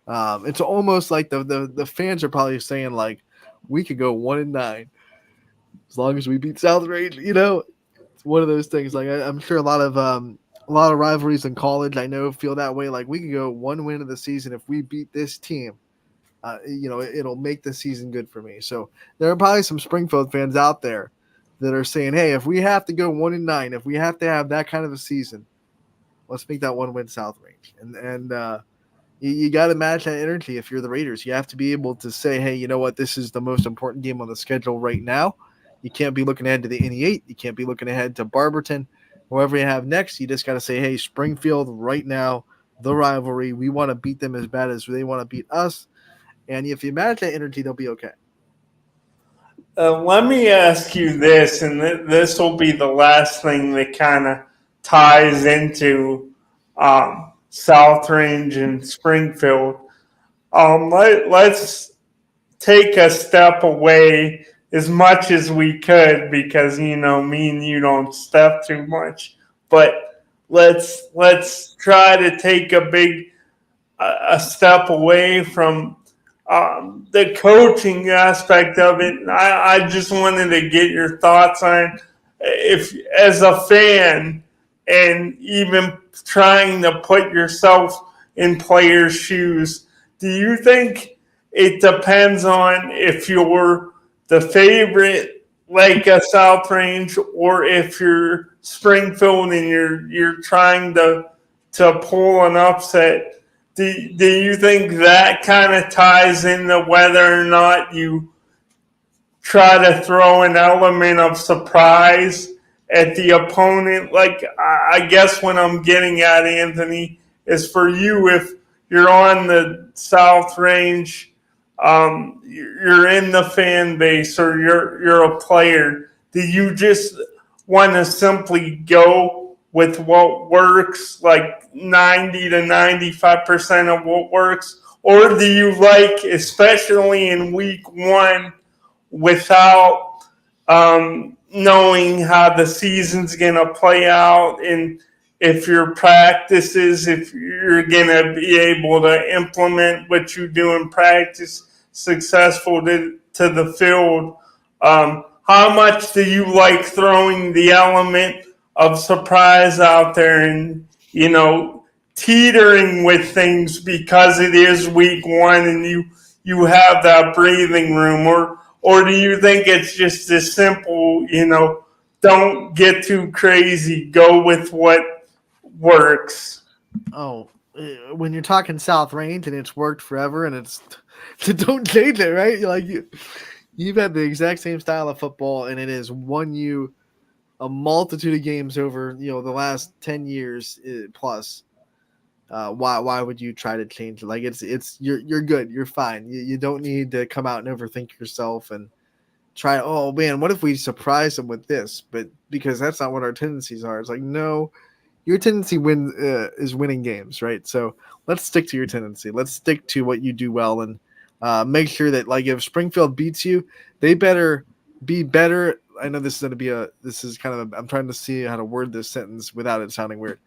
It's almost like the fans are probably saying like we could go 1-9 as long as we beat South Range. It's one of those things. Like I'm sure a lot of rivalries in college I know feel that way. Like we could go 1 win of the season if we beat this team. It'll make the season good for me. So there are probably some Springfield fans out there that are saying, hey, if we have to go 1-9, if we have to have that kind of a season, let's make that 1-win South Range. And you got to match that energy if you're the Raiders. You have to be able to say, hey, you know what? This is the most important game on the schedule right now. You can't be looking ahead to the NE8. You can't be looking ahead to Barberton. Whoever you have next, you just got to say, hey, Springfield right now, the rivalry, we want to beat them as bad as they want to beat us. And if you match that energy, they'll be okay. Let me ask you this, and this will be the last thing that kind of ties into South Range and Springfield. Let's take a step away as much as we could because, me and you don't step too much. But let's try to take a step away from the coaching aspect of it. I just wanted to get your thoughts on if, as a fan, and even trying to put yourself in players' shoes, do you think it depends on if you're the favorite like a South Range or if you're Springfield and you're trying to pull an upset? Do you think that kind of ties into whether or not you try to throw an element of surprise at the opponent? Like, I guess what I'm getting at, Anthony, is for you, if you're on the South Range, you're in the fan base or you're a player, do you just want to simply go with what works, like 90 to 95% of what works? Or do you like, especially in week one, without knowing how the season's going to play out and if your practices, if you're going to be able to implement what you do in practice successful to the field, how much do you like throwing the element of surprise out there and, teetering with things because it is week one and you have that breathing room? Or do you think it's just as simple, don't get too crazy, go with what works? Oh, when you're talking South Range and it's worked forever and it's don't change it, right? You've had the exact same style of football and it has won you a multitude of games over, the last 10 years plus. Why would you try to change it? Like you're good. You're fine. You don't need to come out and overthink yourself and try. Oh man, what if we surprise them with this? But because that's not what our tendencies are. It's like, no, your tendency is winning games, right? So let's stick to your tendency. Let's stick to what you do well and make sure that like if Springfield beats you, they better be better I know this is going to be I'm trying to see how to word this sentence without it sounding weird.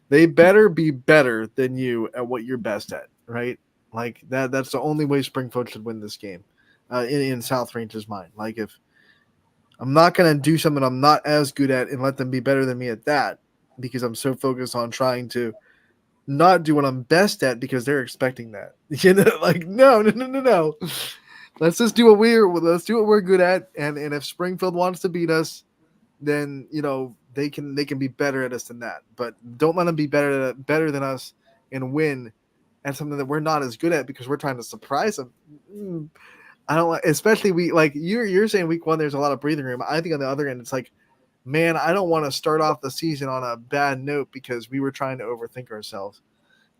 They better be better than you at what you're best at, right? Like that's the only way Springfield should win this game, in South Range's mind. Like, if I'm not going to do something I'm not as good at and let them be better than me at that, because I'm so focused on trying to not do what I'm best at because they're expecting that. Like, no. Let's just do what we're good at, and if Springfield wants to beat us, then they can be better at us than that. But don't let them be better than us and win at something that we're not as good at because we're trying to surprise them. I don't like, especially you're saying week 1 there's a lot of breathing room. I think on the other end it's like, man, I don't want to start off the season on a bad note because we were trying to overthink ourselves.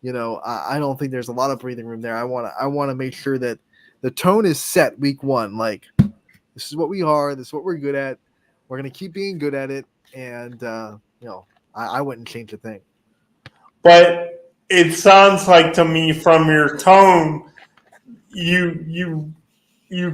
I don't think there's a lot of breathing room there. I want to make sure that the tone is set week 1. Like, this is what we are. This is what we're good at. We're going to keep being good at it. And, I wouldn't change a thing. But it sounds like to me from your tone, you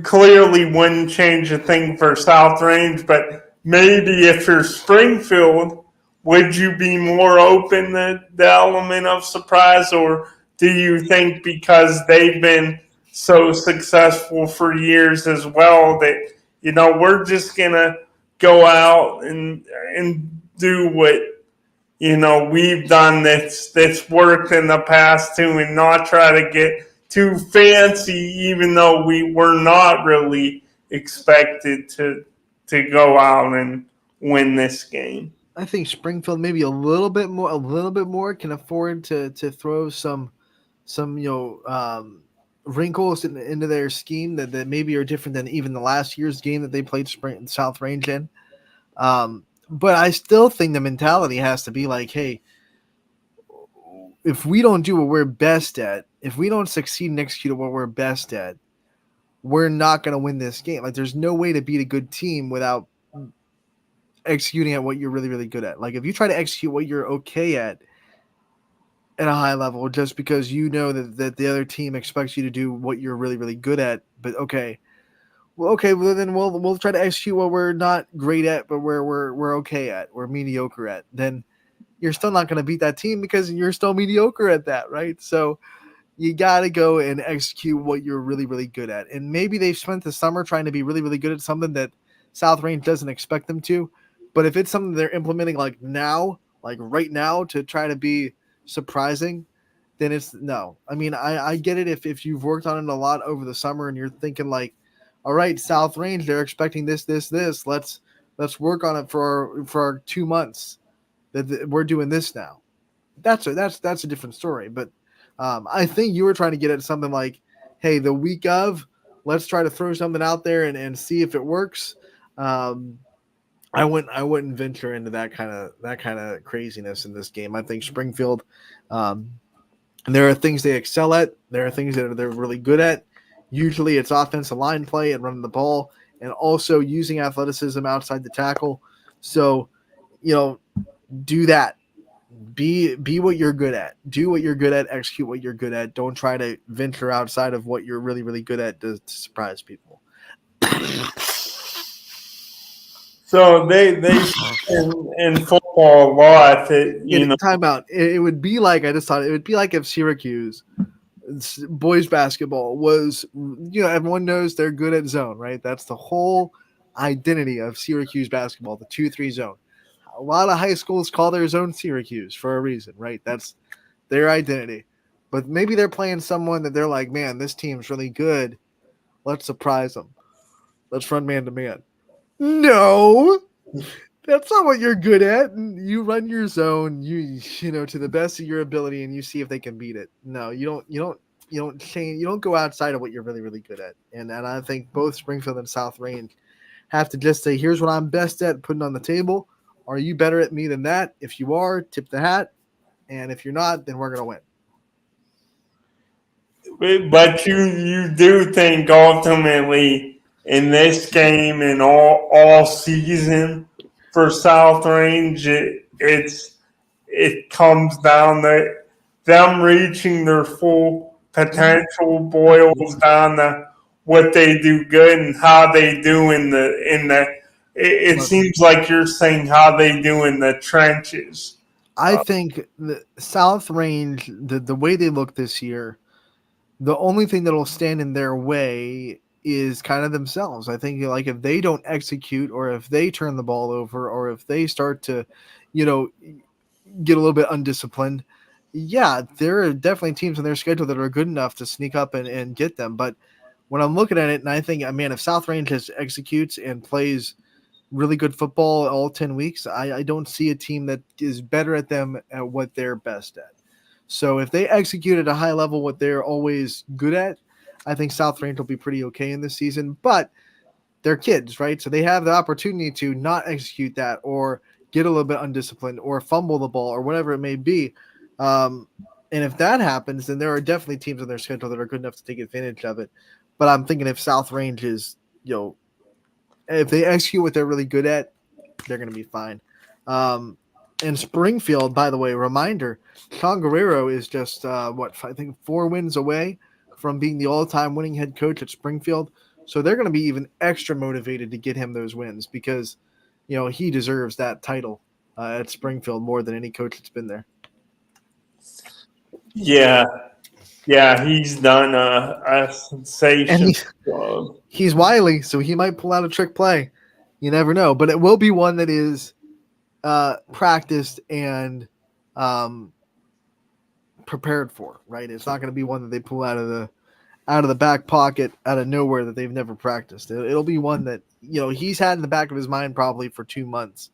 clearly wouldn't change a thing for South Range, but maybe if you're Springfield, would you be more open to the element of surprise, or do you think because they've been so successful for years as well that, we're just going to go out and do what, we've done that's worked in the past too, and not try to get too fancy, even though we were not really expected to go out and win this game? I think Springfield maybe a little bit more can afford to throw some wrinkles into their scheme that maybe are different than even the last year's game that they played South Range in. But I still think the mentality has to be like, hey, if we don't do what we're best at, if we don't succeed and execute at what we're best at, we're not going to win this game. Like, there's no way to beat a good team without executing at what you're really, really good at. Like, if you try to execute what you're okay at a high level just because that the other team expects you to do what you're really, really good at, but well, then we'll try to execute what we're not great at, but we're okay at, we're mediocre at, then you're still not going to beat that team because you're still mediocre at that, right? So you got to go and execute what you're really, really good at. And maybe they've spent the summer trying to be really, really good at something that South Range doesn't expect them to. But if it's something they're implementing like right now to try to be surprising, then it's no. I mean, I get it if you've worked on it a lot over the summer and you're thinking like, all right, South Range, they're expecting this. Let's work on it for our 2 months. That we're doing this now. That's a different story. But I think you were trying to get at something like, hey, the week of, let's try to throw something out there and see if it works. I wouldn't venture into that kind of craziness in this game. I think Springfield, there are things they excel at. There are things that they're really good at. Usually it's offensive line play and running the ball, and also using athleticism outside the tackle. So, do that. Be what you're good at. Do what you're good at. Execute what you're good at. Don't try to venture outside of what you're really, really good at to surprise people. So they in football a lot that timeout. It would be like, I just thought it would be like if Syracuse boys basketball was, everyone knows they're good at zone, right? That's the whole identity of Syracuse basketball, the 2-3 zone. A lot of high schools call their zone Syracuse for a reason, right? That's their identity. But maybe they're playing someone that they're like, man, this team's really good. Let's surprise them. Let's run man to man. No, that's not what you're good at. You run your zone, you to the best of your ability, and you see if they can beat it. No, you don't change. You don't go outside of what you're really, really good at. And I think both Springfield and South Range have to just say, here's what I'm best at, putting on the table. Are you better at me than that? If you are, tip the hat. And if you're not, then we're going to win. But you do think ultimately in this game and all season for South Range, it comes down to them reaching their full potential, boils down to what they do good and how they do in the it seems like you're saying how they do in the trenches. I think the South Range, the way they look this year, the only thing that'll stand in their way is kind of themselves. I think like if they don't execute, or if they turn the ball over, or if they start to, you know, get a little bit undisciplined, yeah, there are definitely teams on their schedule that are good enough to sneak up and get them. But when I'm looking at it, and I think, man, if South Range just executes and plays really good football all 10 weeks, I don't see a team that is better at them at what they're best at. So if they execute at a high level what they're always good at, I think South Range will be pretty okay in this season. But they're kids, right? So they have the opportunity to not execute that, or get a little bit undisciplined, or fumble the ball, or whatever it may be. And if that happens, then there are definitely teams on their schedule that are good enough to take advantage of it. But I'm thinking if South Range is, if they execute what they're really good at, they're going to be fine. And Springfield, by the way, reminder, Sean Guerrero is just, I think 4 wins away from being the all-time winning head coach at Springfield. So they're going to be even extra motivated to get him those wins, because, he deserves that title at Springfield more than any coach that's been there. Yeah, he's done a sensation. And he's wily, so he might pull out a trick play. You never know, but it will be one that is practiced and prepared for. Right? It's not going to be one that they pull out of the back pocket, out of nowhere, that they've never practiced. It'll be one that he's had in the back of his mind probably for 2 months,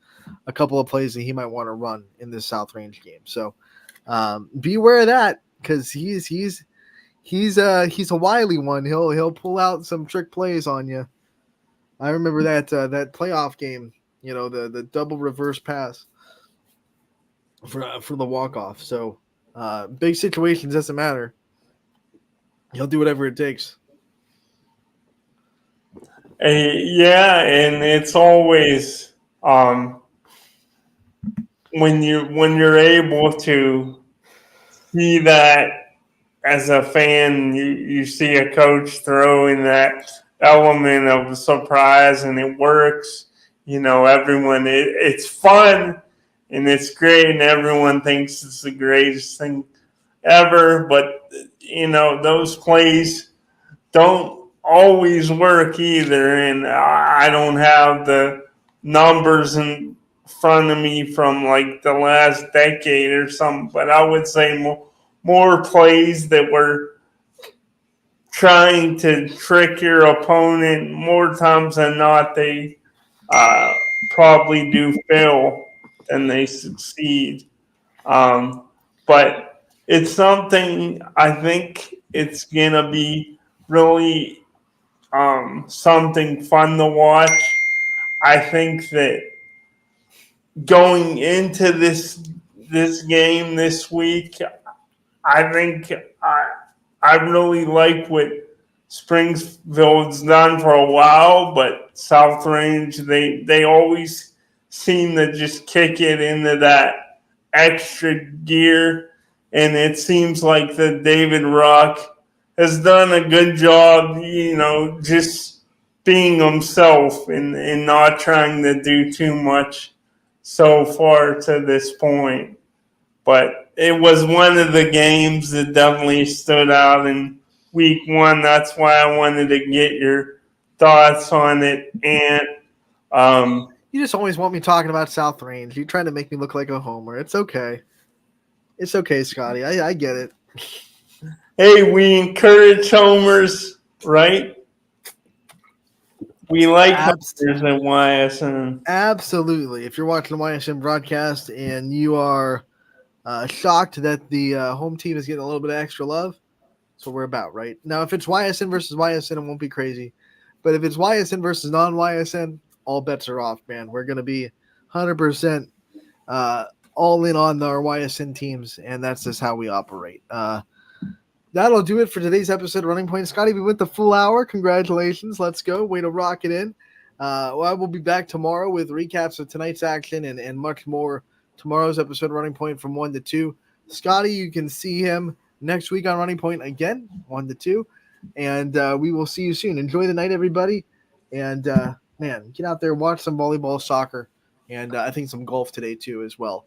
a couple of plays that he might want to run in this South Range game. So be aware of that, because he's a wily one. He'll pull out some trick plays on you. I remember that playoff game, the double reverse pass for the walk-off. So big situations, doesn't matter. He'll do whatever it takes. Yeah, and it's always when you're able to see that as a fan, you see a coach throw in that element of surprise, and it works. Everyone, it's fun and it's great, and everyone thinks it's the greatest thing ever. But those plays don't always work either, and I don't have the numbers in front of me from like the last decade or something, but I would say more plays that were trying to trick your opponent, more times than not, they probably do fail than they succeed. But it's something, I think it's going to be really something fun to watch. I think that going into this game this week, I think I really like what Springfield's done for a while, but South Range, they always seem to just kick it into that extra gear, and it seems like that David Rock has done a good job, just being himself and not trying to do too much so far to this point. But it was one of the games that definitely stood out in week 1. That's why I wanted to get your thoughts on it. And you just always want me talking about South Range. You're trying to make me look like a homer. It's okay. It's okay, Scotty. I get it. Hey, we encourage homers, right? We like homers at YSN. Absolutely. If you're watching the YSN broadcast and you are shocked that the home team is getting a little bit of extra love, that's what we're about, right? Now, if it's YSN versus YSN, it won't be crazy. But if it's YSN versus non-YSN, all bets are off, man. We're going to be 100% all in on our YSN teams, and that's just how we operate. That'll do it for today's episode of Running Point. Scotty, we went the full hour. Congratulations. Let's go. Way to rock it in. I will be back tomorrow with recaps of tonight's action and much more. Tomorrow's episode of Running Point from 1 to 2. Scotty, you can see him next week on Running Point again, 1 to 2. And we will see you soon. Enjoy the night, everybody. And man, get out there, watch some volleyball, soccer, and I think some golf today too as well.